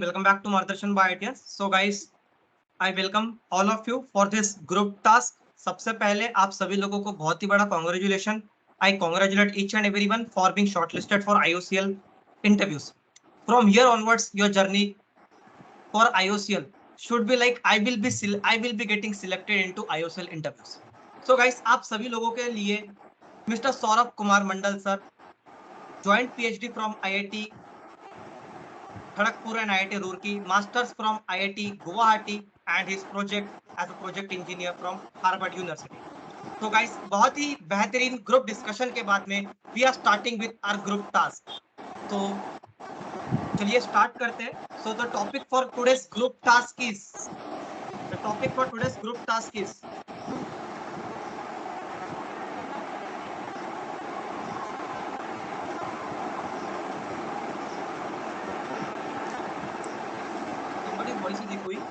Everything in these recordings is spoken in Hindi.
Welcome back to Mardarshan by ITS. So guys, I welcome all of you for this group task. सबसे पहले आप सभी लोगों को बहुत ही बड़ा congratulation. I congratulate each and everyone for being shortlisted for IOCL interviews. From here onwards, your journey for IOCL should be like I will be getting selected into IOCL interviews. So guys, आप सभी लोगों के लिए Mr. Saurabh Kumar Mandal sir, joint PhD from IIT Kharagpur and IIT Roorkee, masters from IIT Guwahati, and his project as a project engineer from Harvard University. So guys, बहुत ही बेहतरीन ग्रुप डिस्कशन के बाद में we are starting with our group task. तो चलिए स्टार्ट करते हैं. So the topic for today's group task is somebody's voice is echoing.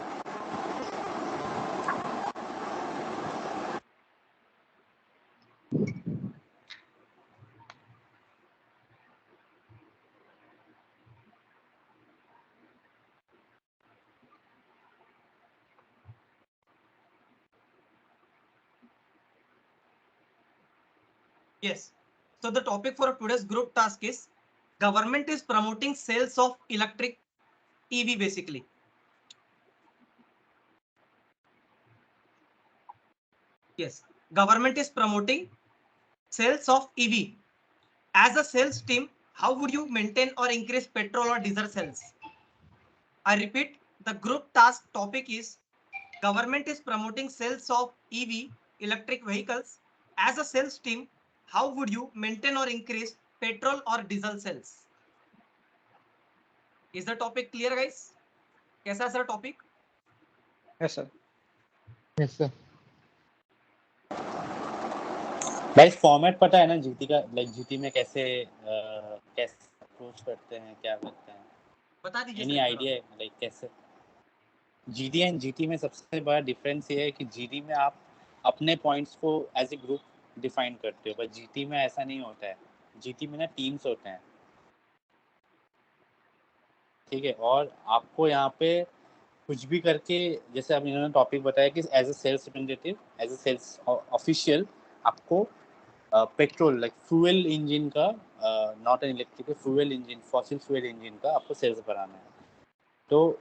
Yes. So the topic for today's group task is government is promoting sales of electric EV basically. Yes, government is promoting sales of EV. As a sales team, how would you maintain or increase petrol or diesel sales? I repeat, the group task topic is government is promoting sales of EV electric vehicles. As a sales team, how would you maintain or increase petrol or diesel sales? Is the topic clear, guys? कैसा है sir topic? Yes, sir. Yes, sir. भाई फॉर्मेट पता है ना जीटी का, लाइक जीटी में कैसे अप्रोच करते हैं, क्या करते हैं, बता दीजिए. एनी आइडिया है लाइक कैसे? जीटी एंड जीटी में सबसे बड़ा डिफरेंस ये है कि जीटी में आप अपने पॉइंट्स को एज ए ग्रुप डिफाइन करते हो, बट जीटी में ऐसा नहीं होता है. जीटी में ना टीम्स होते हैं, ठीक है, और आपको यहाँ पे कुछ भी करके, जैसे अब इन्होंने टॉपिक बताया कि as a sales representative, as a sales official, आपको पेट्रोल लाइक फ्यूल इंजन का, not an electric, fuel engine, fossil fuel engine का आपको सेल्स बनाना है. तो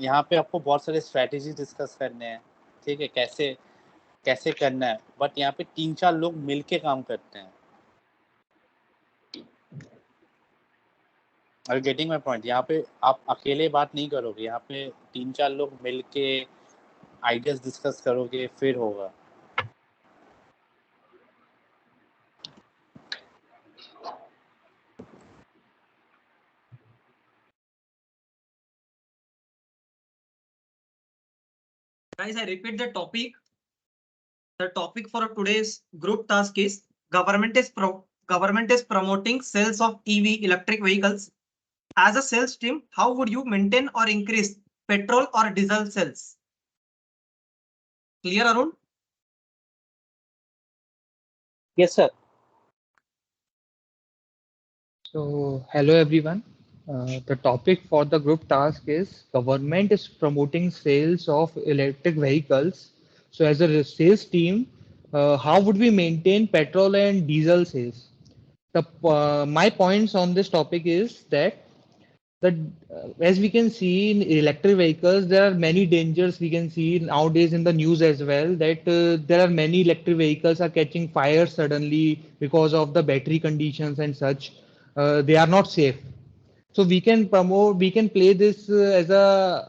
यहाँ पे आपको बहुत सारे स्ट्रैटेजी डिस्कस करने हैं, ठीक है, कैसे कैसे करना है, बट यहाँ पे 3-4 लोग मिलके काम करते हैं. और गेटिंग माय पॉइंट, यहाँ पे आप अकेले बात नहीं करोगे, यहाँ पे 3-4 लोग मिलके आइडियाज डिस्कस करोगे, फिर होगा. Guys, I repeat the topic. The topic for today's group task is government is promoting sales of EV electric vehicles. As a sales team, how would you maintain or increase petrol or diesel sales? Clear, Arun? Yes, sir. So, hello everyone. The topic for the group task is government is promoting sales of electric vehicles. So, as a sales team, how would we maintain petrol and diesel sales? My points on this topic is that as we can see in electric vehicles, there are many dangers we can see nowadays in the news as well, that there are many electric vehicles are catching fire suddenly because of the battery conditions and such. They are not safe. So we can play this as a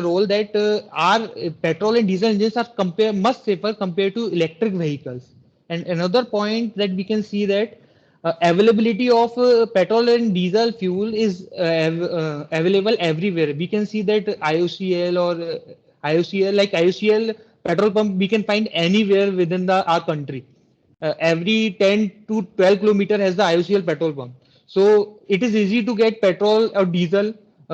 role that our petrol and diesel engines are much safer compared to electric vehicles. And another point that we can see that availability of petrol and diesel fuel is available everywhere. We can see that IOCL petrol pump we can find anywhere within our country. Every 10 to 12 kilometer has the IOCL petrol pump. So it is easy to get petrol or diesel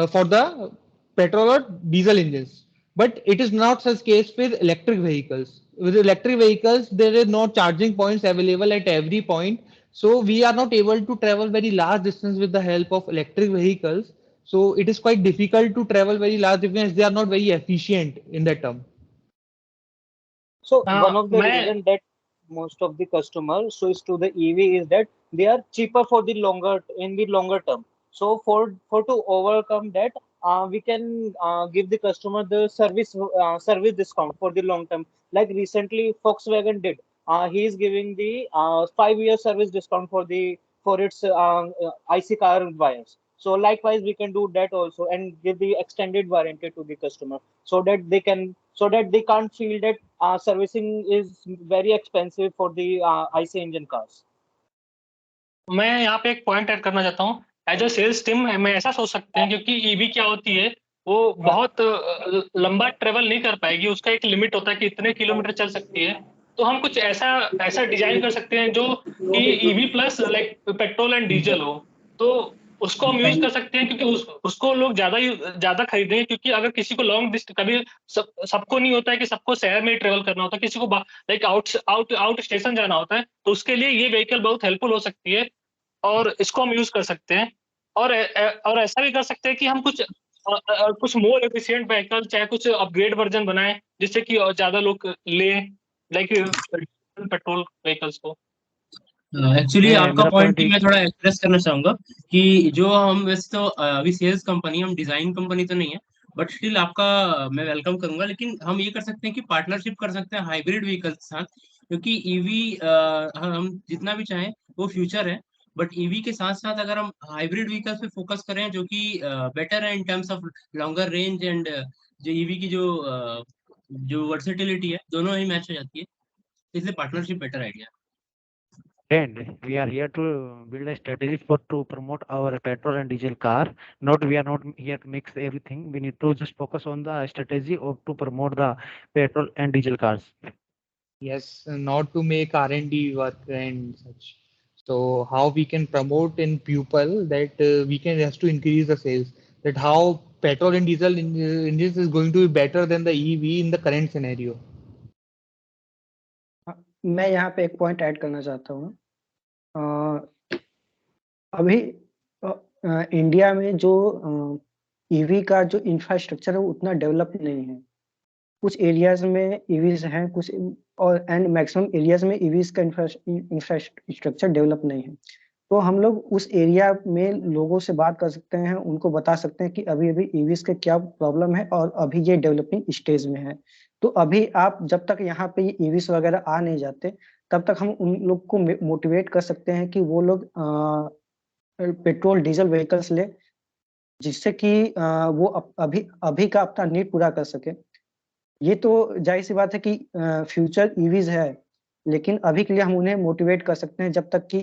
for the petrol or diesel engines. But it is not such case with electric vehicles. With electric vehicles, there is no charging points available at every point. So we are not able to travel very large distance with the help of electric vehicles. So it is quite difficult to travel very large distance. They are not very efficient in that term. So one of the मैं reason that most of the customers switch to the EV is that they are cheaper for the longer term. So for to overcome that, we can give the customer the service discount for the long term. Like recently, Volkswagen did. He is giving the 5-year service discount for its IC car buyers. So likewise, we can do that also and give the extended warranty to the customer so that they can't feel that servicing is very expensive for the IC engine cars. मैं यहाँ पे एक पॉइंट ऐड करना चाहता हूँ। एज अ सेल्स टीम मैं ऐसा सोच सकते हैं, क्योंकि ईवी क्या होती है, वो बहुत लंबा ट्रेवल नहीं कर पाएगी, उसका एक लिमिट होता है कि इतने किलोमीटर चल सकती है। तो हम कुछ ऐसा डिजाइन कर सकते हैं जो कि EV plus like petrol and diesel हो, तो उसको हम यूज कर सकते हैं, क्योंकि उसको लोग ज्यादा खरीदेंगे। क्योंकि अगर किसी को लॉन्ग डिस्टेंस, कभी सबको नहीं होता है कि सबको शहर में ही ट्रेवल करना होता है, किसी को लाइक आउट स्टेशन जाना होता है, तो उसके लिए ये व्हीकल बहुत हेल्पफुल हो सकती है और इसको हम यूज कर सकते हैं। और ऐसा भी कर सकते हैं कि हम कुछ मोर एफिशिएंट व्हीकल, चाहे कुछ अपग्रेड वर्जन बनाएं, जिससे कि ज्यादा लोग लें, लाइक पेट्रोल व्हीकल्स को। एक्चुअली आपका मेरा पॉइंट point मैं थोड़ा एक्सप्रेस करना चाहूंगा कि जो हम वैसे तो अभी सेल्स कंपनी, हम डिजाइन कंपनी तो नहीं है, बट स्टिल आपका मैं वेलकम करूंगा। लेकिन हम ये कर सकते हैं कि पार्टनरशिप कर सकते हैं हाइब्रिड व्हीकल के साथ, क्योंकि ईवी हम जितना भी चाहें वो फ्यूचर है, बट ईवी के साथ साथ अगर हम हाइब्रिड व्हीकल्स पे फोकस करें जो कि बेटर है in terms of longer range and जो ईवी की जो वर्सेटिलिटी है, दोनों ही मैच हो जाती है, इसलिए partnership better idea. And we are here to build a strategy to promote our petrol and diesel car. We are not here to mix everything. We need to just focus on the strategy to promote the petrol and diesel cars. Yes, not to make R&D work and such. So how we can promote in people that we can just to increase the sales. That how petrol and diesel engines is going to be better than the EV in the current scenario. मैं यहाँ पे एक पॉइंट ऐड करना चाहता हूँ। अभी इंडिया में जो ईवी का जो इंफ्रास्ट्रक्चर है वो उतना डेवलप नहीं है। कुछ एरियाज में ईवीज हैं, कुछ और एंड मैक्सिमम एरियाज में ईवीज का इंफ्रास्ट्रक्चर डेवलप नहीं है। तो हम लोग उस एरिया में लोगों से बात कर सकते हैं, उनको बता सकते हैं कि अभी अभी ईवीज का क्या प्रॉब्लम है और अभी ये डेवलपिंग स्टेज में है। तो अभी आप जब तक यहाँ पे ये ईवीज वगैरह आ नहीं जाते, तब तक हम उन लोग को मोटिवेट कर सकते हैं कि वो लोग पेट्रोल डीजल व्हीकल्स ले, जिससे कि वो अभी का अपना नीड पूरा कर सके। ये तो जाहिर सी बात है कि फ्यूचर ईवीज है, लेकिन अभी के लिए हम उन्हें मोटिवेट कर सकते हैं जब तक कि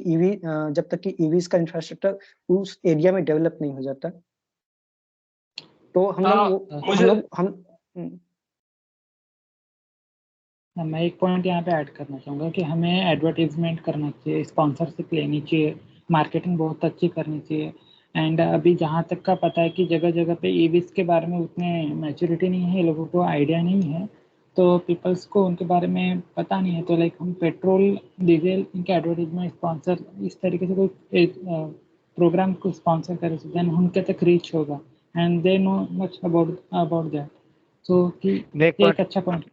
ईवीज का इंफ्रास्ट्रक्चर उस एरिया में डेवलप नहीं हो जाता। तो मैं एक पॉइंट यहाँ पे ऐड करना चाहूँगा कि हमें एडवर्टीजमेंट करना चाहिए, स्पॉन्सरशिप लेनी चाहिए, मार्केटिंग बहुत अच्छी करनी चाहिए। एंड अभी जहाँ तक का पता है कि जगह जगह पे ईवीज के बारे में उतने मैच्योरिटी नहीं है, लोगों को आइडिया नहीं है, तो पीपल्स को उनके बारे में पता नहीं है। तो लाइक हम पेट्रोल डीजल इनके एडवर्टीजमेंट स्पॉन्सर इस तरीके से कोई प्रोग्राम को स्पॉन्सर करें, देन उनके तक रीच होगा and they know much about that. तो कि एक अच्छा पॉइंट।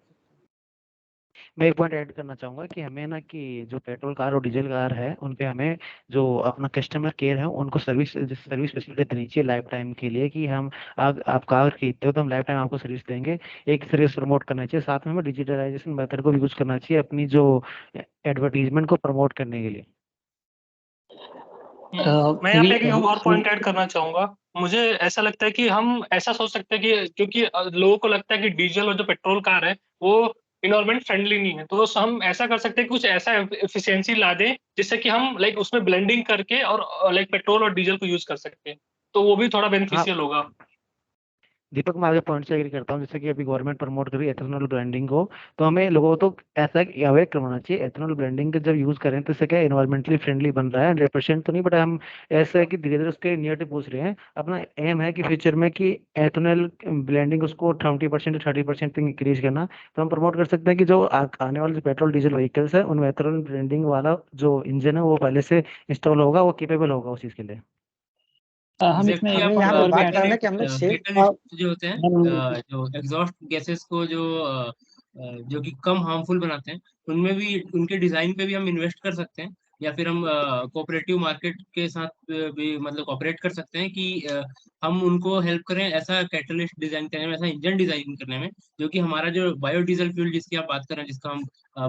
मैं एक पॉइंट ऐड करना चाहूंगा कि हमें ना कि जो पेट्रोल कार और डीजल कार है उन पे हमें जो अपना कस्टमर केयर है उनको सर्विस फैसिलिटी देनी चाहिए लाइफ टाइम के लिए, कि हम आप कार खरीदते हो तो हम लाइफ टाइम आपको सर्विस देंगे। एक सर्विस प्रमोट करना चाहिए, साथ में हमें डिजिटलाइजेशन मेथड को भी यूज करना चाहिए अपनी जो एडवर्टीजमेंट को प्रमोट करने के लिए। मैं यहाँ पे एक और पॉइंट ऐड करना चाहूंगा। मुझे ऐसा लगता है कि हम ऐसा सोच सकते हैं कि क्योंकि लोगों को लगता है कि डीजल और जो पेट्रोल कार है वो इन्वायरमेंट फ्रेंडली नहीं है, तो हम ऐसा कर सकते हैं कि कुछ ऐसा एफिशिएंसी ला दें जिससे कि हम लाइक उसमें ब्लेंडिंग करके और लाइक पेट्रोल और डीजल को यूज कर सकते हैं, तो वो भी थोड़ा बेनिफिशियल होगा। दीपक, मैं आगे पॉइंट से एग्री करता हूँ। जैसे कि अभी गवर्नमेंट प्रमोट कर रही है एथेनॉल ब्लेंडिंग को, तो हमें लोगों को तो ऐसा अवेयर करवाना चाहिए। एथेनॉल ब्लेंडिंग जब यूज करें तो इससे क्या एनवायरमेंटली फ्रेंडली बन रहा है, 100% तो नहीं, बट हम ऐसा है कि धीरे धीरे उसके नियर पूछ रहे हैं। अपना एम है कि फ्यूचर में कि एथेनॉल ब्लेंडिंग उसको 20% से 30% तक इंक्रीज करना। तो हम प्रमोट कर सकते हैं कि जो आने वाले जो पेट्रोल डीजल व्हीकल्स है उनमें एथेनॉल ब्लेंडिंग वाला जो इंजन है वो पहले से इंस्टॉल होगा, वो केपेबल होगा उस चीज के लिए। हम इसमें एग्जैक्टली हमें एक यहाँ पॉइंट पे और भी बात ऐड करना है कर कि हम लोग कैटलिस्ट जो होते हैं जो एग्जॉस्ट गैसेस को जो कि कम हार्मफुल बनाते हैं, उनमें भी उनके डिजाइन पे भी हम इन्वेस्ट कर सकते हैं, या फिर हम कोऑपरेटिव मार्केट के साथ भी मतलब कोऑपरेट कर सकते हैं कि हम उनको हेल्प करें ऐसा कैटलिस्ट डिजाइन करने में, ऐसा इंजन डिजाइन करने में, जो कि हमारा जो बायोडीजल फ्यूल जिसकी आप बात कर रहे हैं, जिसका हम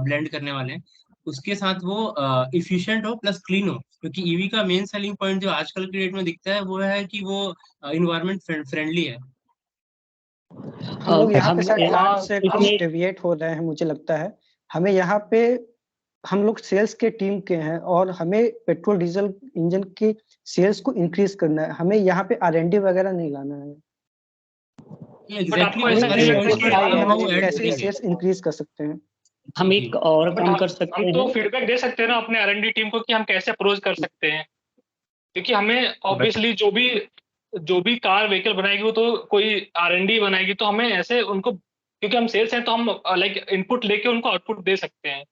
ब्लेंड करने वाले हैं, उसके साथ वो इफिशिएंट हो प्लस क्लीन हो। क्योंकि ईवी का मेन सेलिंग पॉइंट जो आजकल के डेट में दिखता है वो है कि वो इन्वायरमेंट फ्रेंडली है। हम लोग यहाँ हम पे शायद यहाँ से इसमें कुछ डेविएट हो रहे हैं, मुझे लगता है। हमें यहाँ पे हम लोग सेल्स के टीम के हैं और हमें पेट्रोल डीजल इंजन की सेल्स को इंक्रीज करना है। हमें यहाँ पे R&D वगैरह नहीं लाना है। बट एग्जैक्टली आपको वो ऐसा हमें नहीं हमारे लगता इस पॉइंट कि पे पे हम हम वो ऐड कैसे करेंगे सेल्स इंक्रीज कर सकते हैं। हम जी। एक और बट काम हम कर सकते हम तो हैं। फीडबैक दे सकते हैं ना अपने R&D टीम को कि हम कैसे अप्रोच कर सकते हैं, क्योंकि हमें ऑब्वियसली जो भी कार व्हीकल बनाएगी वो तो कोई R&D बनाएगी, तो हमें ऐसे उनको, क्योंकि हम सेल्स हैं तो हम लाइक इनपुट लेके उनको आउटपुट दे सकते हैं।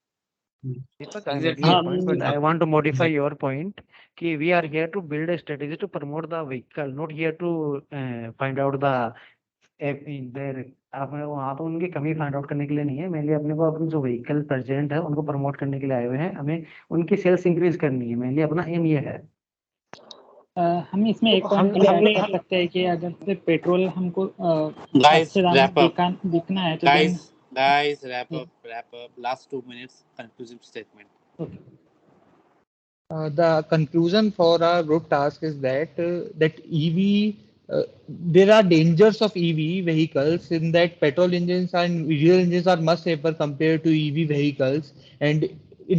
Deepak, I agree exactly your हम point, but I want to modify exactly your point. कि we are here to build a strategy to promote the vehicle, not here to find out the their आपने वहाँ पे उनकी कमी फाइंड आउट करने के लिए नहीं है, मेनली अपने को अपने जो व्हीकल प्रेजेंट है उनको प्रमोट करने के लिए आए हुए हैं, हमें उनकी सेल्स इंक्रीज करनी है, मेनली अपना एम ये है। हम इसमें तो एक पॉइंट भी ऐड कर सकते हैं कि अगर से पेट्रोल हमको Guys, सस्ते दाम wrap up. में बिकना है तो then Guys, wrap up. Last 2 minutes, conclusive statement. The conclusion for our group task is that EV, there are dangers of EV vehicles in that petrol engines and diesel engines are much safer compared to EV vehicles, and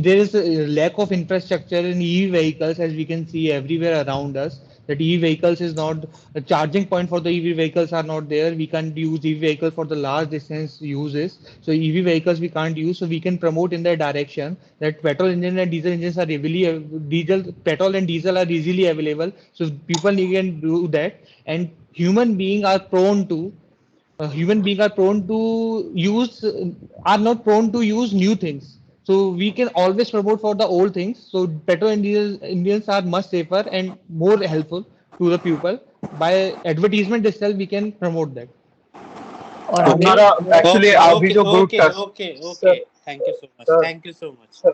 there is a lack of infrastructure in EV vehicles, as we can see everywhere around us. That EV vehicles is not a charging point for the EV vehicles are not there. We can't use EV vehicles for the large distance uses. So EV vehicles we can't use. So we can promote in that direction that petrol engine and diesel engines are petrol and diesel are easily available. So people can do that. And human beings are prone to are not prone to use new things. So we can always promote for the old things. So petrol and diesel engines are much safer and more helpful to the people. By advertisement itself, we can promote that. और Okay. हमारा एक्चुअली अभी जो group task Okay. Thank you so much. sir, Thank you so much. sir,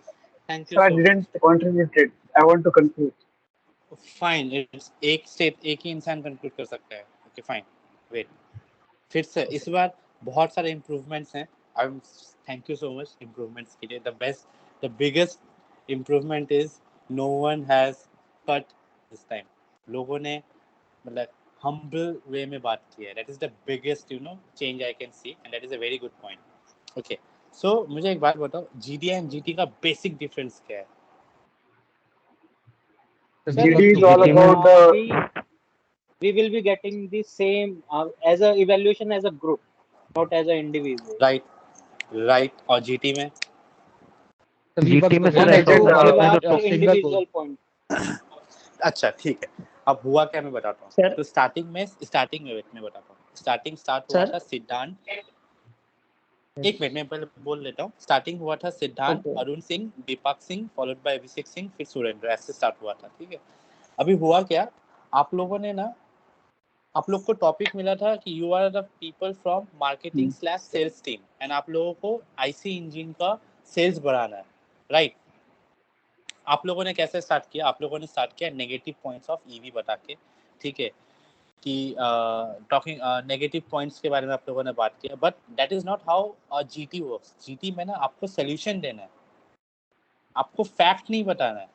Thank you sir, I so much. didn't contributed. I want to conclude. Fine. It's एक ही इंसान कंक्लूड कर सकता है. Okay, fine. Wait. फिर से इस बार बहुत सारे इम्प्रूवमेंट्स हैं. Thank you so much improvements के लिए. The biggest improvement is no one has cut this time. लोगों ने मतलब humble way में बात की है. That is the biggest change I can see, and that is a very good point. Okay. So मुझे एक बात बताओ, GDI and GT का basic difference क्या है? GD is all about we will be getting the same as a evaluation as a group, not as an individual. Right. और GT में? GT में One सर ऐसा to होगा give अपने our जो individual point. अच्छा ठीक है. अब हुआ क्या मैं बताता हूँ. Sir. तो स्टार्टिंग में मैं बताता हूँ. स्टार्ट हुआ था सिद्धांत. एक मिनट में पहले बोल लेता हूँ. स्टार्टिंग हुआ था सिद्धांत, अरुण सिंह, दीपक सिंह, फॉलोड बाय अभिषेक सिंह, फिर सुरेंद्र. ऐसे स्टार्ट हुआ था. ठीक है. अभी हुआ क्या, आप लोगों ने ना, आप लोग को टॉपिक मिला था कि you are the people from marketing / sales team, and आप लोगों को आईसी इंजन का सेल्स बढ़ाना है. राइट. आप लोगों ने कैसे स्टार्ट किया? आप लोगों ने स्टार्ट किया नेगेटिव पॉइंट्स ऑफ ईवी बता के. ठीक है. कि टॉकिंग नेगेटिव पॉइंट्स के बारे में आप लोगों ने बात किया. But that is not how GT works. GT में ना आपको सोल्यूशन देना है, आपको फैक्ट नहीं बताना है.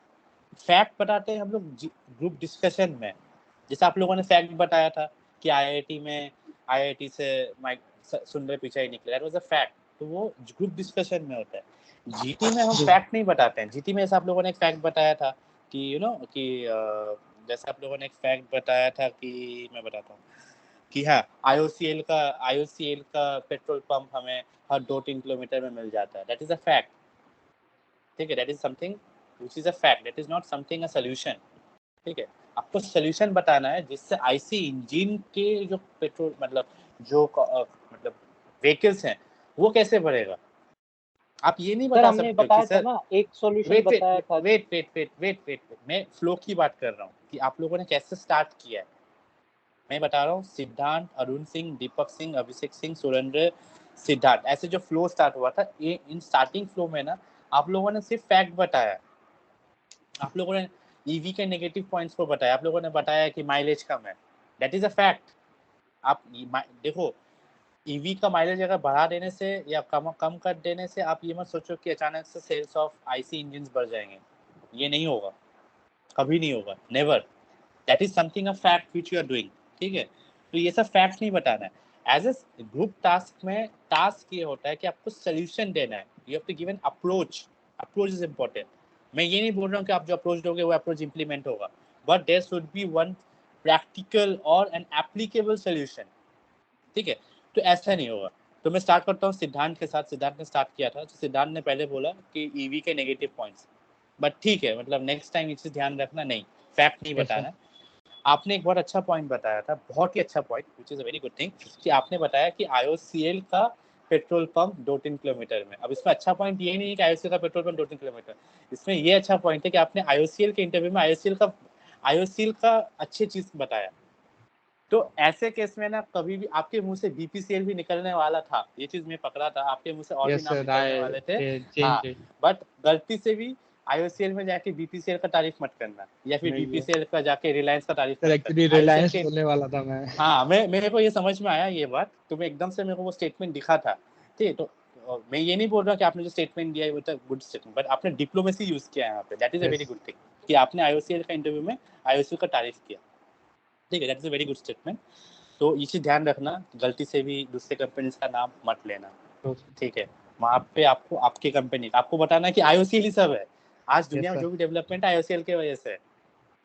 फैक्ट बताते हैं हम लोग ग्रुप डिस्कशन में. जैसे आप लोगों ने फैक्ट बताया था कि आईआईटी से माइक सुंदर पिचाई निकले. That was a fact. तो वो ग्रुप डिस्कशन में होता है. जीटी में हम फैक्ट नहीं बताते हैं. जीटी में ऐसा आप लोगों ने एक फैक्ट बताया था कि कि जैसे आप लोगों ने एक फैक्ट बताया था कि मैं बताता हूँ कि हाँ, आईओसीएल का पेट्रोल पंप हमें हर 2-3 किलोमीटर में मिल जाता है. That is a fact. ठीक है. That is something which is a fact. That is not something a solution. ठीक है. आपको सॉल्यूशन बताना है जिससे आईसी इंजन के जो पेट्रोल मतलब व्हीकल्स हैं वो कैसे बढ़ेगा. आप ये नहीं बता सकते बताया कि सर था ना, एक सॉल्यूशन बताया था. वेट मैं फ्लो की बात कर रहा हूँ कि आप लोगों ने कैसे स्टार्ट किया है. मैं बता रहा हूँ सिद्धांत, अरुण सिंह, दीपक सिंह, अभिषेक सिंह, सुरेंद्र, सिद्धार्थ, ऐसे जो फ्लो स्टार्ट हुआ था, ये इन स्टार्टिंग फ्लो में ना आप लोगों ने सिर्फ फैक्ट बताया, आप लोगों ने ईवी के नेगेटिव पॉइंट्स को बताया, आप लोगों ने बताया कि माइलेज कम है, दैट इज अ फैक्ट। आप देखो ईवी का माइलेज अगर बढ़ा देने से या कम कर देने से आप ये मत सोचो कि अचानक से सेल्स ऑफ आईसी इंजन बढ़ जाएंगे, ये नहीं होगा, कभी नहीं होगा, never. That is something a fact which you are doing, ठीक है। तो ये सब फैक्ट नहीं बताना है। एज ए ग्रुप टास्क में टास्क ये होता है कि आपको सोल्यूशन देना है, you have to give an approach, approach is important. मैं ये नहीं बोल रहा हूँ कि आप जो अप्रोच दोगे वो अप्रोच इंप्लीमेंट होगा, but there should be one practical और एन एप्लीकेबल सोल्यूशन, ठीक है। तो ऐसा नहीं होगा। तो मैं स्टार्ट करता हूँ सिद्धांत के साथ। सिद्धांत ने स्टार्ट किया था, तो सिद्धांत ने पहले बोला कि ईवी के नेगेटिव पॉइंट्स, बट ठीक है, मतलब नेक्स्ट टाइम ये चीज ध्यान रखना, नहीं फैक्ट नहीं Yes, sir. बताना। आपने एक बहुत अच्छा पॉइंट बताया था, बहुत ही अच्छा point, which is a very good thing, कि आपने बताया कि IOCL का पेट्रोल पंप 2-3 किलोमीटर में। अब इसमें अच्छा पॉइंट ये नहीं है कि IOCL का पेट्रोल पंप 2-3 किलोमीटर, इसमें ये अच्छा पॉइंट है कि आपने IOCL के इंटरव्यू में IOCL का अच्छी चीज बताया। तो ऐसे केस में ना कभी भी आपके मुंह से BPCL भी निकलने वाला था, ये चीज मैं पकड़ा था, आपके मुंह से और भी Yes, नाम sir. निकलने वाले थे, हाँ, Changed it. बट गलती से भी IOCL में जाके BPCL का तारीफ मत करना, या फिर नहीं है। BPCL का जाके रिलायंस का तारीफ सर मत एक्चुअली करना। IOCL रिलायंस के, बोलने वाला था मैं। हाँ, मेरे को ये समझ में आया ये बात, तो मैं एकदम से मेरे को वो स्टेटमेंट दिखा था, ठीक है। तो मैं ये नहीं बोल रहा कि आपने जो स्टेटमेंट दिया है वो तो गुड स्टेटमेंट, बट आपने डिप्लोमेसी यूज किया है यहाँ पे, that is a very Yes. Good thing, कि आपने IOCL का इंटरव्यू में IOCL का तारीफ किया, ठीक है, that is a very good statement. तो ये चीज ध्यान रखना, गलती से भी दूसरे कंपनीज का नाम मत लेना, ठीक है। वहाँ पे आपको आपकी कंपनी, आपको बताना है कि IOCL ही सब है, आज दुनिया में sir. जो भी डेवलपमेंट है IOCL की वजह से है,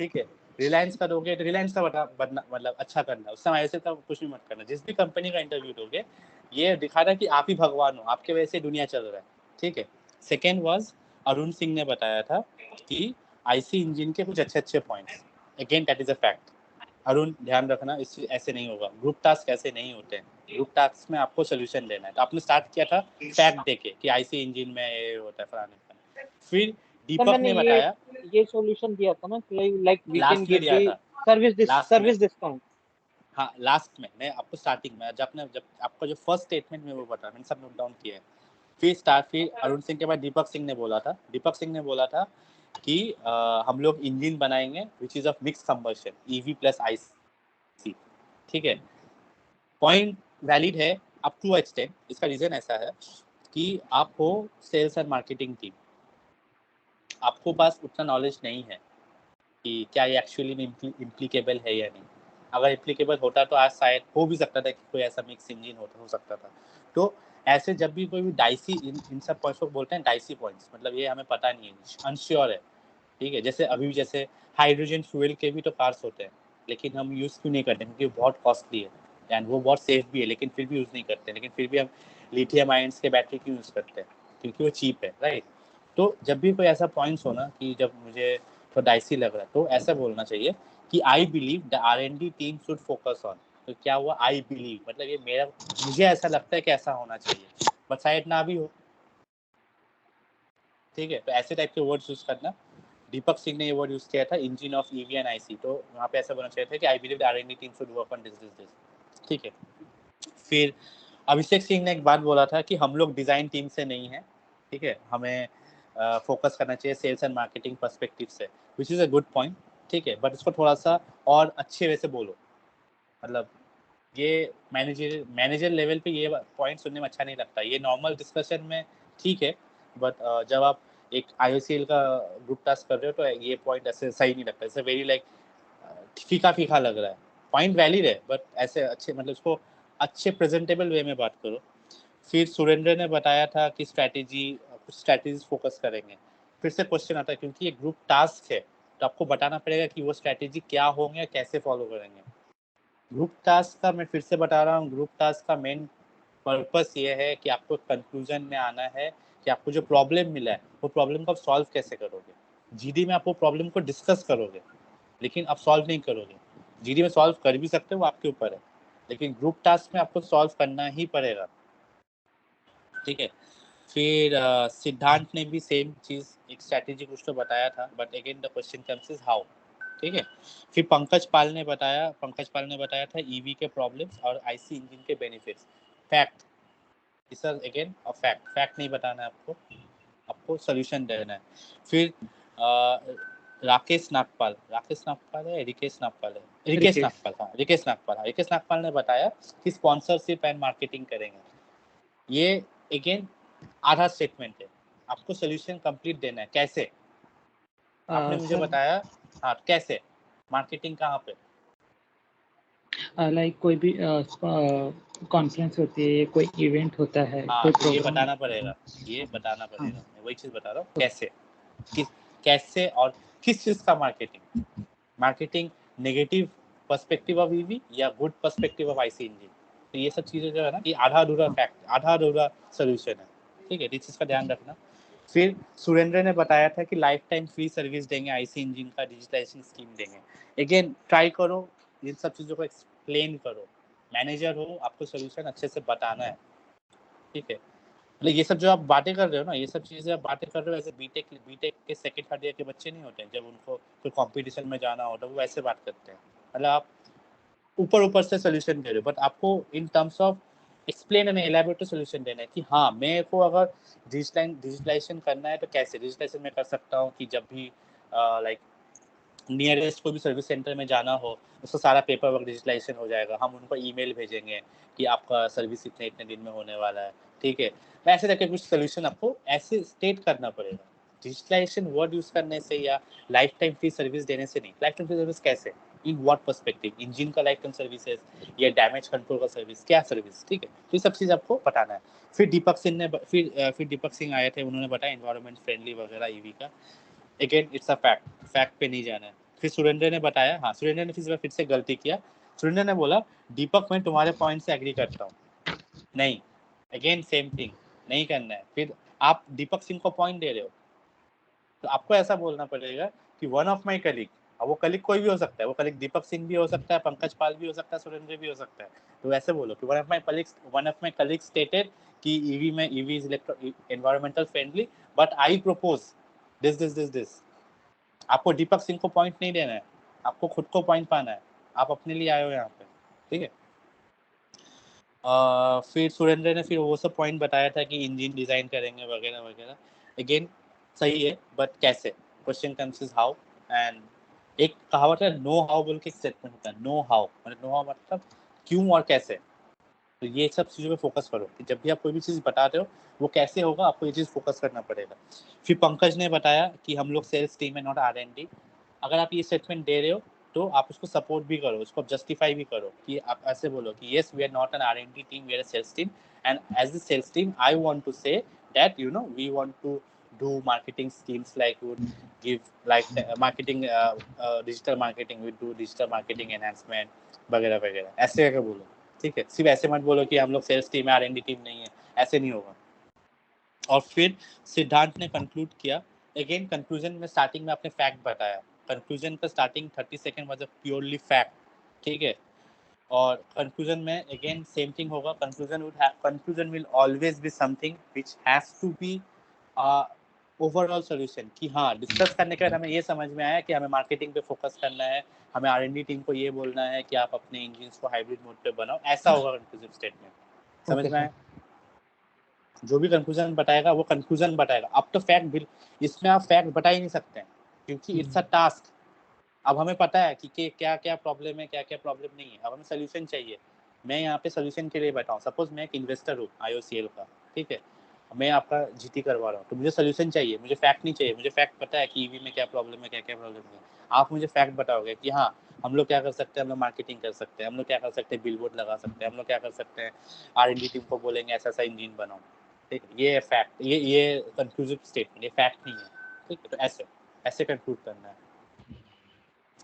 ठीक है। रिलायंस का दोगे तो रिलायंस का बनना, मतलब अच्छा करना, उस समय IOCL का कुछ भी मत करना। जिस भी कंपनी का इंटरव्यू दोगे ये दिखाना कि आप ही भगवान हो, आपके वजह से दुनिया चल रहा है, ठीक है। सेकेंड वाज अरुण सिंह ने बताया था कि IC इंजन के कुछ अच्छे points, again that is a fact. Arun ध्यान रखना, इस ऐसे नहीं होगा, ग्रुप टास्क ऐसे नहीं होते हैं, ग्रुप टास्क में आपको सोल्यूशन देना है। तो आपने स्टार्ट किया था फैक्ट देके कि IC इंजन में ये होता है, फलाने का। फिर सर दीपक मैंने ने बताया, ये सॉल्यूशन दिया था ना कि लाइक वी कैन लास्ट में गिव दिया दी था, लास्ट में, सर्विस डिस्काउंट। हाँ लास्ट में, मैं आपको स्टार्टिंग में जब आपका जो फर्स्ट स्टेटमेंट में वो बताया, मैंने सब नोट डाउन किया है। फिर अरुण सिंह के बाद दीपक सिंह ने बोला था, कि हम लोग इंजन बनाएंगे which is of mix combustion, EV plus IC, ठीक है। पॉइंट वैलिड है अप टू एक्सटेंट। इसका रीजन ऐसा है कि आप हो सेल्स एंड मार्केटिंग टीम, आपको पास उतना नॉलेज नहीं है कि क्या ये एक्चुअली में इम्प्लीकेबल है या नहीं। अगर इम्प्लीकेबल होता तो आज शायद हो भी सकता था कि कोई ऐसा मिक्स इंजन हो सकता था। तो ऐसे जब भी कोई भी डाइसी, इन सब पॉइंट्स को बोलते हैं डाइसी पॉइंट्स, मतलब ये हमें पता नहीं है, अनश्योर है, ठीक है। जैसे हाइड्रोजन फ्यूल के भी तो कार्स होते हैं, लेकिन हम यूज़ क्यों नहीं करते, क्योंकि बहुत कॉस्टली है एंड वो बहुत सेफ भी है, लेकिन फिर भी यूज़ नहीं करते। लेकिन फिर भी हम लिथियम आयंस के बैटरी क्यों यूज़ करते हैं, क्योंकि वो चीप है, राइट। तो जब भी कोई ऐसा पॉइंट्स हो ना कि जब मुझे तो डाइसी लग रहा है, तो ऐसा बोलना चाहिए कि I believe the R&D team should focus on. तो क्या हुआ, आई बिलीव, मतलब ये मुझे ऐसा लगता है कि ऐसा होना चाहिए, बट शायद ना भी हो, ठीक है। तो ऐसे टाइप के वर्ड्स यूज करना। दीपक सिंह ने ये वर्ड यूज किया था, engine of EV and IC, तो वहाँ पे ऐसा बोलना चाहिए था कि I believe the R&D team should work on this, ठीक है। फिर अभिषेक सिंह ने एक बात बोला था कि हम लोग डिजाइन टीम से नहीं है, ठीक है, हमें फोकस करना चाहिए सेल्स एंड मार्केटिंग पर्सपेक्टिव से, which is a good point, ठीक है। बट इसको थोड़ा सा और अच्छे वे से बोलो, मतलब ये मैनेजर लेवल पे ये पॉइंट सुनने में अच्छा नहीं लगता। ये नॉर्मल डिस्कशन में ठीक है, बट जब आप एक IOCL का ग्रुप टास्क कर रहे हो तो ये पॉइंट ऐसे सही नहीं लगता, ऐसे वेरी लाइक फीका लग रहा है। पॉइंट वैलिड है, बट ऐसे अच्छे, मतलब इसको अच्छे प्रेजेंटेबल वे में बात करो। फिर सुरेंद्र ने बताया था कि कुछ स्ट्रैटेजीज फोकस करेंगे। फिर से क्वेश्चन आता है, क्योंकि ये ग्रुप टास्क है तो आपको बताना पड़ेगा कि वो स्ट्रैटेजी क्या होंगे, कैसे फॉलो करेंगे। ग्रुप टास्क का मैं फिर से बता रहा हूँ, ग्रुप टास्क का मेन पर्पस ये है कि आपको कंक्लूजन में आना है कि आपको जो प्रॉब्लम मिला है वो प्रॉब्लम को आप सॉल्व कैसे करोगे। GD में आप वो प्रॉब्लम को डिस्कस करोगे, लेकिन आप सॉल्व नहीं करोगे। GD में सॉल्व कर भी सकते हो, वो आपके ऊपर है, लेकिन ग्रुप टास्क में आपको सॉल्व करना ही पड़ेगा, ठीक है। फिर सिद्धांत ने भी सेम चीज, एक स्ट्रैटेजी कुछ तो बताया था, but again the question comes is how, ठीक है। फिर पंकज पाल ने बताया था ईवी के प्रॉब्लम्स और आईसी इंजन के बेनिफिट्स। फैक्ट, इस अगेन अ फैक्ट नहीं बताना है आपको सोल्यूशन देना है। फिर राकेश नागपाल है, रिकेश नागपाल ने बताया कि स्पॉन्सरशिप एंड मार्केटिंग करेंगे। ये अगेन आधा स्टेटमेंट है, आपको सोल्यूशन कंप्लीट देना है। कैसे? आपने मुझे बताया, हाँ कैसे मार्केटिंग कहाँ पे? लाइक कोई भी कॉन्फ्रेंस होती है, कोई इवेंट होता है, हाँ, कोई तो ये प्रोग्राम। बताना पड़ेगा, मैं वही चीज बता रहा हूँ। कैसे और किस चीज का marketing negative perspective of EV या good perspective of IC engine. तो ये सब चीजें जो है ना, ये आधा अधूरा सोल्यूशन है, ठीक है। इस चीज का ध्यान रखना। फिर सुरेंद्र ने बताया था कि लाइफ टाइम फ्री सर्विस देंगे, आईसी इंजन का डिजिटलाइजेशन स्कीम देंगे। अगेन ट्राई करो, इन सब चीजों को एक्सप्लेन करो। मैनेजर हो, आपको सोल्यूशन अच्छे से बताना है, ठीक है। मतलब ये सब जो आप बातें कर रहे हो ना, ये सब चीजें आप बातें कर रहे हो ऐसे बीटेक के सेकंड थर्ड ईयर के बच्चे नहीं होते हैं। जब उनको कोई कंपटीशन में जाना होता है वो ऐसे बात करते हैं। मतलब आप ऊपर से सोल्यूशन दे रहे हो, बट आपको in terms of explain and elaborate solution देना है कि हाँ, मेरे को अगर डिजिटलाइजेशन करना है तो कैसे डिजिटलाइजेशन मैं कर सकता हूँ। कि जब भी लाइक नियरेस्ट कोई भी सर्विस सेंटर में जाना हो, उसका सारा पेपर वर्क डिजिटलाइजेशन हो जाएगा। हम उनको ईमेल भेजेंगे कि आपका सर्विस इतने दिन में होने वाला है, ठीक है। ऐसे करके कुछ सोल्यूशन आपको ऐसे स्टेट करना पड़ेगा। डिजिटलाइजेशन वर्ड यूज करने से या लाइफ टाइम फ्री सर्विस देने से नहीं। लाइफ टाइम फ्री सर्विस कैसे, इन व्हाट पर्सपेक्टिव, इंजन का लाइफ टाइम सर्विसेज या डैमेज कंट्रोल का सर्विस, क्या सर्विस, ठीक है। तो ये सब चीज़ आपको बताना है। फिर दीपक सिंह आए थे, उन्होंने बताया एनवायरमेंट फ्रेंडली वगैरह ईवी का। अगेन इट्स अ फैक्ट पे नहीं जाना है। फिर सुरेंद्र ने बताया, हाँ सुरेंद्र ने फिर से गलती किया। सुरेंद्र ने बोला दीपक मैं तुम्हारे पॉइंट से एग्री करता हूँ, नहीं, अगेन सेम थिंग, नहीं करना है। फिर आप दीपक सिंह को पॉइंट दे रहे हो, तो आपको ऐसा बोलना पड़ेगा कि वन ऑफ माई कलीग, अब वो कलीग कोई भी हो सकता है, वो कलीग दीपक सिंह भी हो सकता है, पंकज पाल भी हो सकता है, सुरेंद्र भी हो सकता है। तो ऐसे बोलो कि one of my colleague stated कि EV is environmental friendly, but I propose this. आपको दीपक सिंह को पॉइंट नहीं देना है, आपको खुद को पॉइंट पाना है। आप अपने लिए आए हो यहाँ पे, ठीक है। फिर सुरेंद्र ने फिर वो सब पॉइंट बताया था कि इंजन डिजाइन करेंगे वगैरह वगैरह। अगेन सही है, बट कैसे? Question comes is how. And एक कहावत है नो हाउ बोल के स्टेटमेंट होता है, नो हाउ मतलब क्यों और कैसे। तो ये सब चीज़ों पे फोकस करो कि जब भी आप कोई भी चीज़ बताते हो वो कैसे होगा, आपको ये चीज़ फोकस करना पड़ेगा। फिर पंकज ने बताया कि हम लोग सेल्स टीम है, नॉट R&D। अगर आप ये स्टेटमेंट दे रहे हो तो आप उसको सपोर्ट भी करो, उसको जस्टिफाई भी करो कि आप ऐसे बोलो कि yes we are not an R&D team, we are a sales team, and as the sales team I want to say that you know we want to do marketing schemes like would give like marketing digital marketing, we do digital marketing enhancement वगैरह वगैरह, ऐसे करके बोलो, ठीक है। सिर्फ ऐसे मत बोलो कि हम लोग सेल्स टीम है, R&D टीम नहीं है, ऐसे नहीं होगा। और फिर सिद्धांत ने कंक्लूड किया। अगेन कंक्लूजन में स्टार्टिंग में आपने फैक्ट बताया, कंक्लूजन का starting 30 second was purely fact, ठीक है। और कंक्लूजन में अगेन सेम थिंग होगा। Conclusion will always be something which has to be overall solution कि हाँ, डिस्कस करने के बाद हमें ये समझ में आया कि हमें मार्केटिंग पे फोकस करना है, हमें R&D टीम को ये बोलना है कि आप अपने इंजन्स को हाइब्रिड मोड पे बनाओ, ऐसा होगा कंक्लूसिव स्टेटमेंट। समझ में आया? जो भी कंक्लूजन बताएगा वो कंक्लूजन बताएगा। अब तो फैक्ट, इसमें आप फैक्ट बता ही नहीं सकते हैं क्योंकि इट्स अ टास्क। अब हमें पता है कि क्या क्या प्रॉब्लम है, क्या क्या प्रॉब्लम नहीं है। अब हमें सोल्यूशन चाहिए। मैं यहाँ पे सोल्यूशन के लिए बैठा हूँ। सपोज मैं एक इन्वेस्टर हूँ IOCL का, ठीक है, मैं आपका GT करवा रहा हूँ, तो मुझे सोल्यूशन चाहिए, मुझे फैक्ट नहीं चाहिए। मुझे फैक्ट पता है कि ईवी में क्या प्रॉब्लम है, क्या क्या प्रॉब्लम है। आप मुझे फैक्ट बताओगे कि हाँ हम लोग क्या कर सकते हैं, हम लोग मार्केटिंग कर सकते हैं, हम लोग क्या कर सकते हैं, बिलबोर्ड लगा सकते हैं, हम लोग क्या कर सकते हैं, R&D टीम को बोलेंगे ऐसा ऐसा इंजन बनाओ, ठीक है। ये फैक्ट, ये कंक्लूसिव स्टेटमेंट, ये फैक्ट नहीं है, ठीक है। तो ऐसे ऐसे कंक्लूड करना है।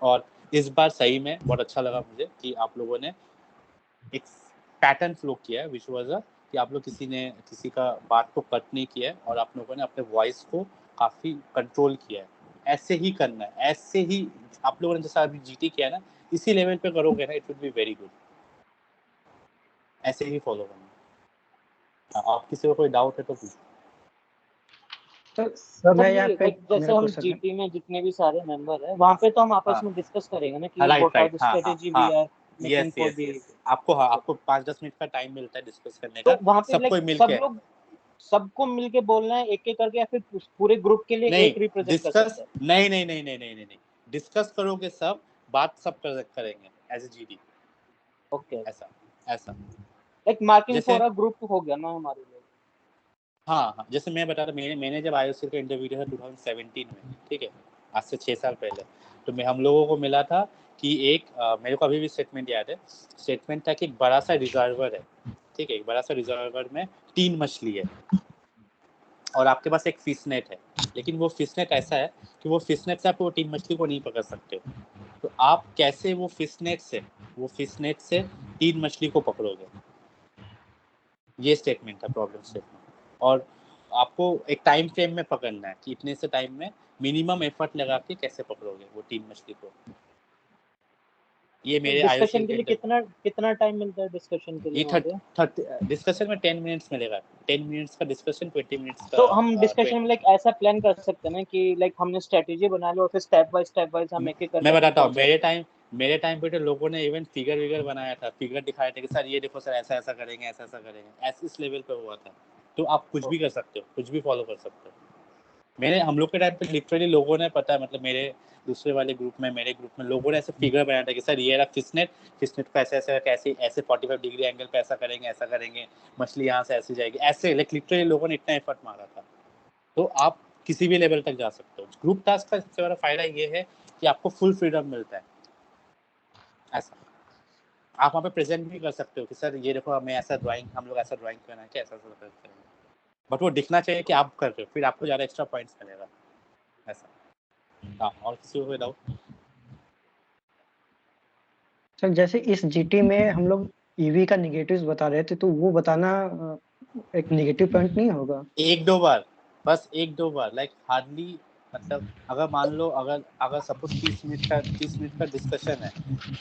और इस बार सही में बहुत अच्छा लगा मुझे कि आप लोगों ने एक पैटर्न फ्लो किया है, विच वाज कि आप लोग किसी का बात को कट नहीं किया है और आप लोगों ने अपने वॉइस को काफी कंट्रोल किया है। ऐसे ही करना है, ऐसे ही आप लोगों ने जैसा अभी GT किया ना, इसी लेवल पे करोगे ना, it will be very good. ऐसे ही फॉलो करना। आप किसी को कोई डाउट है तो पूछो। तो सर मैं यहाँ पे लाइक जैसे मेरा हम क्वेश्चन है। जीटी में जितने भी सारे मेंबर हैं वहां पे तो हम आपस हाँ में डिस्कस करेंगे ना कि right what are right the हाँ हाँ स्ट्रेटेजी हाँ we are making yes for yes the. Yes आपको 5-10 मिनट का टाइम मिलता है डिस्कस करने तो का वहां पे सबको लाइक मिल सब के लोग सबको मिलके बोलना है एक एक करके, या फिर पूरे ग्रुप के लिए नहीं एक रिप्रेजेंट कर डिस्कस सकता है? नहीं नहीं नहीं नहीं नहीं नहीं नहीं डिस्कस करोगे सब बात सब करेंगे एज ए जीडी ओके, ऐसा ऐसा लाइक मार्किंग जैसे फॉर अ ग्रुप हो गया ना हमारे लिए। हाँ हाँ जैसे मैं बता रहा मैंने जब आईओसी का इंटरव्यू दिया था 2017 में, ठीक है, आज से 6 साल पहले, तो मैं हम लोगों को मिला था कि एक मेरे को अभी भी स्टेटमेंट याद है, स्टेटमेंट था कि एक बड़ा सा रिजर्वर है, ठीक है, एक बड़ा सा रिजर्वर में 3 मछली है और आपके पास एक फिश नेट है, लेकिन वो फिश नेट ऐसा है कि वो फिश नेट से आप वो 3 मछली को नहीं पकड़ सकते, तो आप कैसे वो फिश नेट से 3 मछली को पकड़ोगे, ये स्टेटमेंट था, प्रॉब्लम स्टेटमेंट। और आपको एक टाइम फ्रेम में पकड़ना है कि इतने से टाइम में मिनिमम एफर्ट लगा के कैसे पकड़ोगे वो 3 मछली को। ये मेरे आईओसी डिस्कशन के लिए कितना टाइम मिलता है डिस्कशन के लिए ये वहाँ पे? डिस्कशन में 10 मिनट्स मिलेगा, 10 मिनट्स का डिस्कशन, 20 मिनट्स का तो हम डिस्कशन में लाइक ऐसा प्लान कर सकते हैं ना कि लाइक हमने स्ट्रेटेजी बना ली और फिर स्टेप बाय हम एक एक करके मैं अपने बताता हूँ, प्रोजेक्ट। मेरे टाइम पे तो लोगों ने इवन फिगर बनाया था, फिगर दिखाए थे कि सर ये देखो सर ऐसा ऐसा करेंगे, ऐसा ऐसा करेंगे, ऐसे इस लेवल पे हुआ था। तो आप कुछ भी कर सकते हो, कुछ भी फॉलो कर सकते हो। हम लोग के टाइम पे लिटरली लोगों ने, पता है, मतलब मेरे दूसरे वाले ग्रुप में, मेरे ग्रुप में लोगों ने ऐसे फिगर बनाया था कि सर ये रहा फिशनेट को ऐसे ऐसे कैसे ऐसे 45 डिग्री एंगल पे ऐसा करेंगे, मछली यहाँ से ऐसे जाएगी, ऐसे लाइक लिटरली लोगों ने इतना एफर्ट मारा था। तो आप किसी भी लेवल तक जा सकते हो। ग्रुप टास्क का सबसे बड़ा फायदा ये है कि आपको फुल फ्रीडम मिलता है, ऐसा आप वहाँ पे प्रेजेंट भी कर सकते हो कि सर ये देखो हम लोग ऐसा ड्राइंग करना है, ऐसा करेंगे, बट वो दिखना चाहिए कि आप कर रहे हो, फिर आपको ज़्यादा एक्स्ट्रा पॉइंट्स मिलेगा, ऐसा। हाँ, और किसी को कोई डाउट? सर जैसे इस जीटी में हम लोग ईवी का नेगेटिव्स बता रहे थे, तो वो बताना एक नेगेटिव पॉइंट नहीं होगा? 1-2 बार, बस 1-2 बार, लाइक हार्डली, मतलब अगर मान लो अगर सपोज 30 मिनट का डिस्कशन है,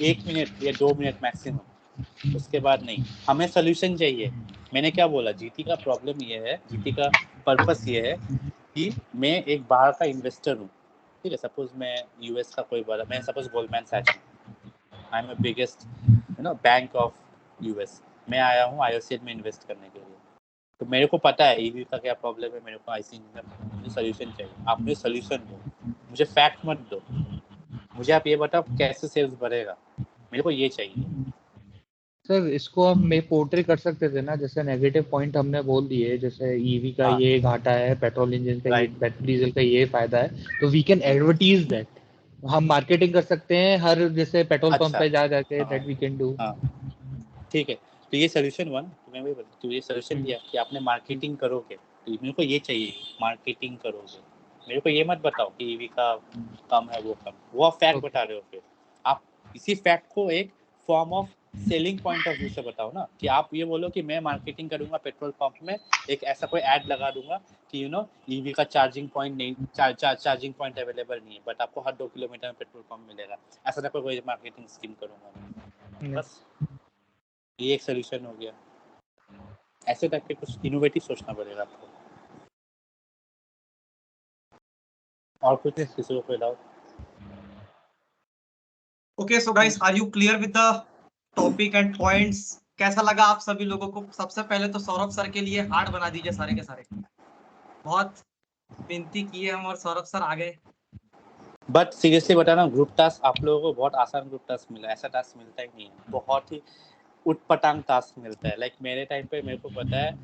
1 मिनट या 2 मिनट मैक्सिमम, उसके बाद नहीं। हमें सोल्यूशन चाहिए। मैंने क्या बोला, जीटी का प्रॉब्लम ये है, जीटी का पर्पस ये है कि मैं एक बाहर का इन्वेस्टर हूँ, ठीक है, सपोज मैं यूएस का कोई बड़ा, मैं सपोज गोल्डमैन सैक्स हूँ, I am biggest bank of US, मैं आया हूँ आईओसीएल में इन्वेस्ट करने के लिए, तो मेरे को पता है ईवी का क्या प्रॉब्लम है, मेरे को आईसी का, मुझे सोल्यूशन चाहिए। आप मुझे सोल्यूशन दो, मुझे फैक्ट मत दो, मुझे आप ये बताओ कैसे सेल्स बढ़ेगा, मेरे को ये चाहिए। सर इसको हम में पोर्ट्रे कर सकते थे ना, जैसे नेगेटिव पॉइंट हमने बोल दिए, जैसे ईवी का हाँ ये घाटा है, पेट्रोल इंजन का ये, राइट डीजल का ये फायदा है, तो वी कैन एडवर्टीज दैट, हम मार्केटिंग कर सकते हैं हर जैसे पेट्रोल पंप अच्छा पे जा जाके, हाँ दैट वी कैन डू। हाँ ठीक है, तो ये सोल्यूशन 1, मैं वही बोला, तो ये सोल्यूशन दिया कि आपने मार्केटिंग करोगे, तो मेरे को ये चाहिए, मार्केटिंग करोगे, मेरे को ये मत बताओ कि ईवी का कम है, वो आप फैक्ट बता रहे हो, फिर आप इसी फैक्ट को एक form of selling point of view से बताओ ना, कि आप ये बोलो कि मैं मार्केटिंग करूंगा पेट्रोल पंप में, एक ऐसा कोई ऐड लगा दूंगा कि ईवी का चार्जिंग पॉइंट नहीं, चार्जिंग पॉइंट अवेलेबल नहीं है, बट आपको हर 2 किलोमीटर में पेट्रोल पंप मिलेगा, ऐसा ना कोई मार्केटिंग स्कीम करूंगा, बस ये एक सोल्यूशन हो गया। ऐसे टाइप के कुछ इनोवेटिव सोचना पड़ेगा आपको। और कुछ किसी को कोई doubt? Okay so guys, are you clear with the topic and points? कैसा लगा आप सभी लोगों को? सबसे पहले तो सौरभ सर के लिए हार्ड बना दीजिए सारे के सारे, बहुत विनती की है हम और सौरभ सर आ गए। बट सीरियसली बता रहा हूँ, ग्रुप टास्क आप लोगों को बहुत आसान ग्रुप टास्क मिला, ऐसा टास्क मिलता ही नहीं है, बहुत ही उटपटांग टास्क मिलता है। लाइक मेरे टाइम पे मेरे को पता है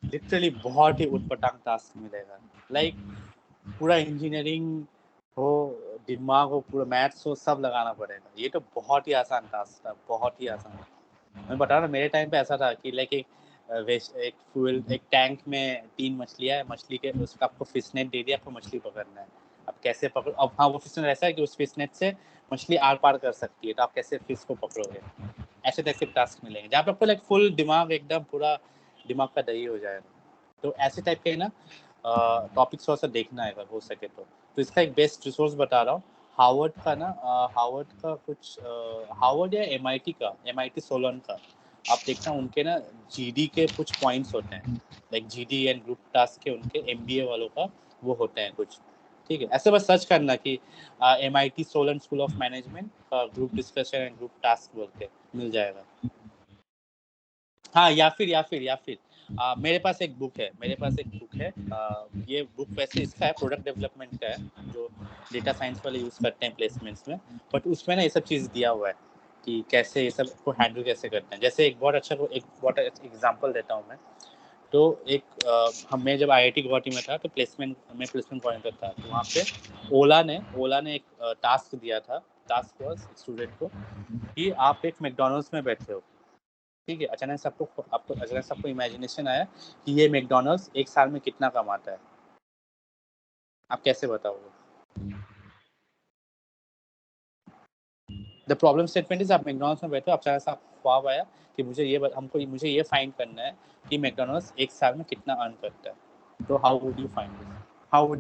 लिटरली बहुत ही उटपटांग टास्क मिलेगा, लाइक पूरा इंजीनियरिंग हो, दिमाग हो, पूरा मैथ्स हो, सब लगाना पड़ेगा। ये तो बहुत ही आसान टास्क था, बहुत ही आसान। मैं बता रहा हूँ मेरे टाइम पे ऐसा था कि लाइक एक टैंक में 3 मछलियाँ है, मछली के उसका आपको फिश नेट दे दिया, आपको मछली पकड़ना है, अब कैसे पकड़ो, अब हाँ वो फिश नेट ऐसा है कि उस फिश नेट से मछली आर पार कर सकती है, तो आप कैसे फिश को पकड़ोगे, ऐसे टाइप के टास्क मिलेंगे जहाँ पे आपको लाइक फुल दिमाग, एकदम पूरा दिमाग का दही हो जाएगा। तो ऐसे टाइप के ना टॉपिक्स थोड़ा सा देखना है अगर हो सके तो इसका एक बेस्ट रिसोर्स बता रहा हूँ, हार्वर्ड का कुछ हार्वर्ड या एमआईटी सोलन का आप देखना उनके ना जीडी के कुछ पॉइंट्स होते हैं, like GD and group task के उनके एमबीए वालों का वो होते हैं कुछ, ठीक है। ऐसे बस सर्च करना कि MIT Solan school of management का group discussion and group task बोल के मिल जाएगा। हाँ, या फिर मेरे पास एक बुक है ये बुक वैसे इसका है, प्रोडक्ट डेवलपमेंट का है, जो डेटा साइंस वाले यूज करते हैं प्लेसमेंट्स में, बट उसमें ना ये सब चीज़ दिया हुआ है कि कैसे ये सब को हैंडल कैसे करते हैं। जैसे एक बहुत अच्छा एग्जांपल देता हूँ मैं, तो मैं जब IIT गुवाहाटी में था तो प्लेसमेंट कोऑर्डिनेटर था, तो वहाँ पे ओला ने एक टास्क दिया था, टास्क वाज स्टूडेंट को कि आप एक मैकडॉनल्ड्स में बैठे हो, ठीक है। अचानक सबको इमेजिनेशन आया कि ये मैकडॉनल्ड्स एक साल में कितना कमाता है, आप कैसे बताओगे? द प्रॉब्लम स्टेटमेंट इज आप मैकडॉनल्ड्स में बैठे हो, अचानक से आपको ख्वाब आया कि मुझे ये फाइंड करना है कि मैकडॉनल्ड्स एक साल में कितना अर्न करता है, तो how would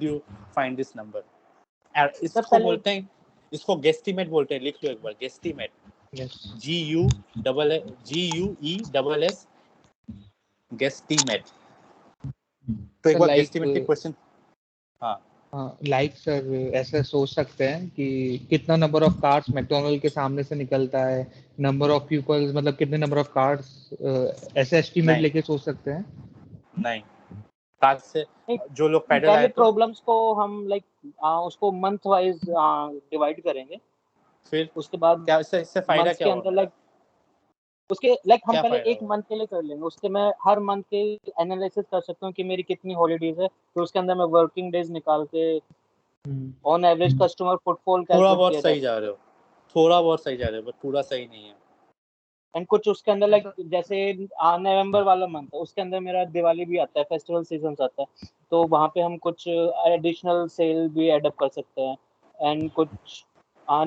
you find this number? इसको बोलते हैं, इसको गेस्टिमेट बोलते हैं, लिख लो एक बार, गेस्टिमेट, GUESS गेस्टिमेट। तो एक बार गेस्टिमेट के क्वेश्चन, लाइक सर ऐसे सोच सकते हैं कि कितना नंबर ऑफ कार्स मैकडॉनल्ड के सामने से निकलता है, नंबर ऑफ पीपल्स मतलब कितने नंबर ऑफ कार्स, ऐसे एस्टिमेट लेके सोच सकते हैं? नहीं, कार्स से जो लोग पैदल आए तो प्रॉब्लम्स को हम उसको मंथ वाइज डिवाइड करेंगे, फिर उसके बाद क्या इससे फायदा क्या होगा? उसके हम पहले एक मंथ के लिए कर लेंगे, उसके मैं हर मंथ के एनालिसिस कर सकता हूँ कि मेरी कितनी हॉलीडेज है, तो उसके अंदर मैं वर्किंग डेज निकाल के ऑन एवरेज कस्टमर फुटफॉल थोड़ा बहुत सही जा रहे हो, बट पूरा सही नहीं है। एंड कुछ उसके अंदर जैसे नवंबर वाला मंथ है, उसके अंदर मेरा दिवाली भी आता है, फेस्टिवल सीजन आता है, तो वहाँ पे हम कुछ एडिशनल सेल भी एडअप कर सकते हैं। एंड कुछ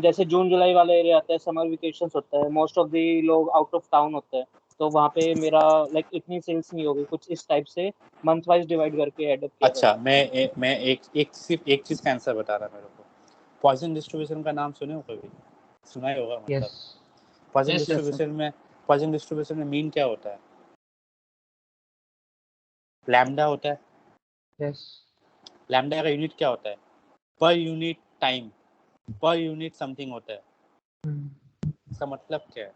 जैसे जून जुलाई वाला एरिया आता है, समर वेकेशंस होता है, मोस्ट ऑफ द लोग आउट ऑफ टाउन होते हैं, तो वहाँ पे मेरा इतनी सेल्स नहीं होगी, कुछ इस टाइप से मंथ वाइज डिवाइड करके एडअप किया। अच्छा, मैं सिर्फ एक चीज का आंसर बता रहा मेरे को। पॉइजन डिस्ट्रीब्यूशन का नाम सुने हो कभी? सुना ही होगा मतलब। पॉइजन डिस्ट्रीब्यूशन में मीन क्या होता है? लैम्डा होता है। यस। लैम्डा का यूनिट क्या होता है? Per unit time, per unit something होता है। इसका मतलब क्या है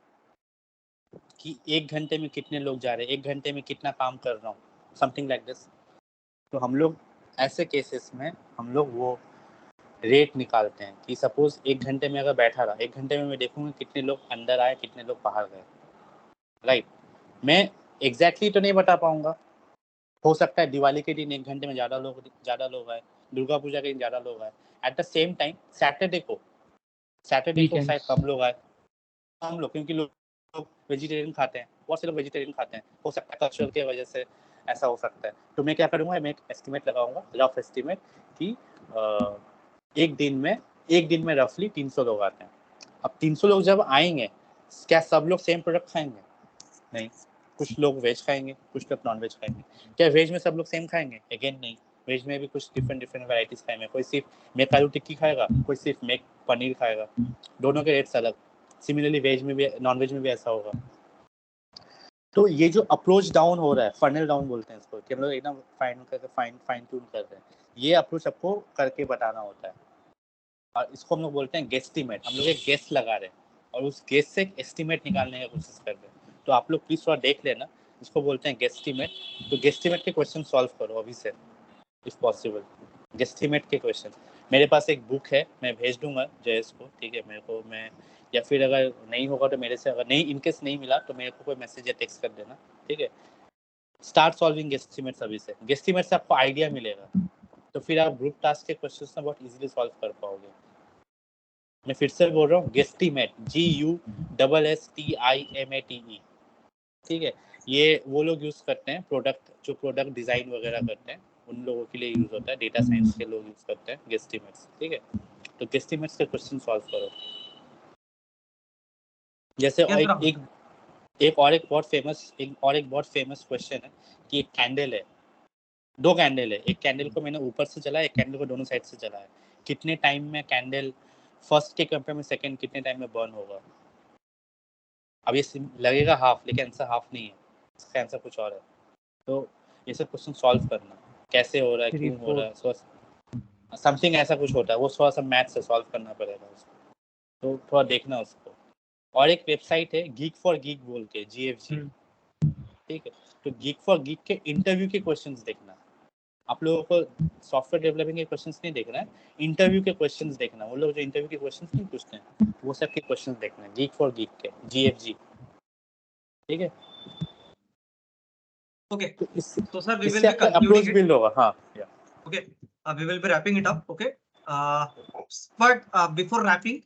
कि एक घंटे में कितने लोग जा रहे हैं, एक घंटे में कितना काम कर रहा हूँ, समथिंग लाइक दिस। तो हम लोग ऐसे केसेस में हम लोग वो रेट निकालते हैं कि सपोज एक घंटे में अगर बैठा रहा, एक घंटे में मैं देखूंगा कितने लोग अंदर आए, कितने लोग बाहर गए, राइट। मैं एग्जैक्टली तो नहीं बता पाऊंगा, हो सकता है दिवाली के दिन एक घंटे में ज़्यादा लोग आए, दुर्गा पूजा के दिन ज़्यादा लोग आए, at the same time Saturday को शायद कम लोग आए, क्योंकि लोग वेजिटेरियन खाते हैं, बहुत से लोग वेजिटेरियन खाते हैं, हो सकता है कल्चर की वजह से ऐसा हो सकता है। तो मैं क्या करूँगा, मैं एक एस्टिमेट लगाऊंगा, रफ एस्टिमेट, कि एक दिन में रफली 300 लोग आते हैं। अब 300 लोग जब आएंगे, क्या सब लोग सेम प्रोडक्ट खाएंगे? नहीं, कुछ लोग वेज खाएंगे, कुछ लोग नॉन वेज खाएंगे। क्या वेज में सब लोग सेम खाएंगे? अगेन नहीं, वेज में भी कुछ डिफरेंट वैरायटीज खाएंगे। कोई सिर्फ मेक आलू टिक्की खाएगा, कोई सिर्फ मेक पनीर खाएगा, दोनों के रेट्स अलग। सिमिलरली वेज में भी, नॉन वेज में भी ऐसा होगा। तो ये जो अप्रोच डाउन हो रहा है, फनल डाउन बोलते हैं इसको, कि हम लोग एकदम फाइन ट्यून कर रहे हैं, ये अप्रोच आपको करके बताना होता है, और इसको हम लोग बोलते हैं गेस्टिमेट। हम लोग एक गेस लगा रहे हैं और उस गेस से एक एस्टिमेट निकालने की कोशिश कर रहे हैं। तो आप लोग प्लीज थोड़ा देख लेना, इसको बोलते हैं गेस्टिमेट। तो गेस्टिमेट के क्वेश्चन सॉल्व करो अभी से, इफ पॉसिबल। गेस्टिमेट के क्वेश्चन, मेरे पास एक बुक है, मैं भेज दूंगा जयेश को, ठीक है। मेरे को मैं, या फिर अगर नहीं होगा तो मेरे से, अगर नहीं इनकेस नहीं मिला तो मेरे को कोई मैसेज या टेक्स्ट कर देना, ठीक है। स्टार्ट सॉल्विंग गेस्टिमेट्स अभी से, गेस्टिमेट से आपको आइडिया मिलेगा, तो फिर आप ग्रुप टास्क के क्वेश्चंस ना बहुत इजीली सॉल्व कर पाओगे। मैं फिर से बोल रहा हूँ, गेस्टिमेट, GUSSTIMATE, ठीक है। ये वो लोग यूज करते हैं, जो प्रोडक्ट डिजाइन वगैरह करते हैं, उन लोगों के लिए यूज होता है, डेटा साइंस के लोग यूज करते हैं गेस्टिमेट्स, ठीक है। तो गेस्टिमेट्स के क्वेश्चन सॉल्व करो। जैसे एक बहुत फेमस क्वेश्चन है कि एक कैंडल है, 2 कैंडल है, एक कैंडल को मैंने ऊपर से जलाया, एक कैंडल को दोनों साइड से जलाया, कितने टाइम में कैंडल फर्स्ट के कंपेयर में सेकंड कितने टाइम में बर्न होगा? अब ये लगेगा हाफ, लेकिन आंसर हाफ नहीं है, इसका आंसर कुछ और है। तो ये सब क्वेश्चन सॉल्व करना, कैसे हो रहा है, क्यों हो रहा है, समथिंग ऐसा कुछ होता है, वो थोड़ा सा मैथ से सॉल्व करना पड़ेगा उसको, तो थोड़ा देखना उसको। और एक वेबसाइट है गीक फॉर गीक बोल के, GFG, ठीक है। तो गीक फॉर गीक के इंटरव्यू के क्वेश्चंस देखना। आप लोगों को सॉफ्टवेयर डेवलपिंग के क्वेश्चंस नहीं देखना है, इंटरव्यू के क्वेश्चंस देखना। वो लोग जो इंटरव्यू के क्वेश्चंस नहीं पूछते हैं, वो सब के क्वेश्चंस देखना है, गीक फॉर गीक के, GFG, ठीक है। Okay. तो So sir, we will इससे be आपका concluding अप्रोच it. बिल्ड होगा। हाँ, Okay. We will be wrapping it up. Okay. But before wrapping,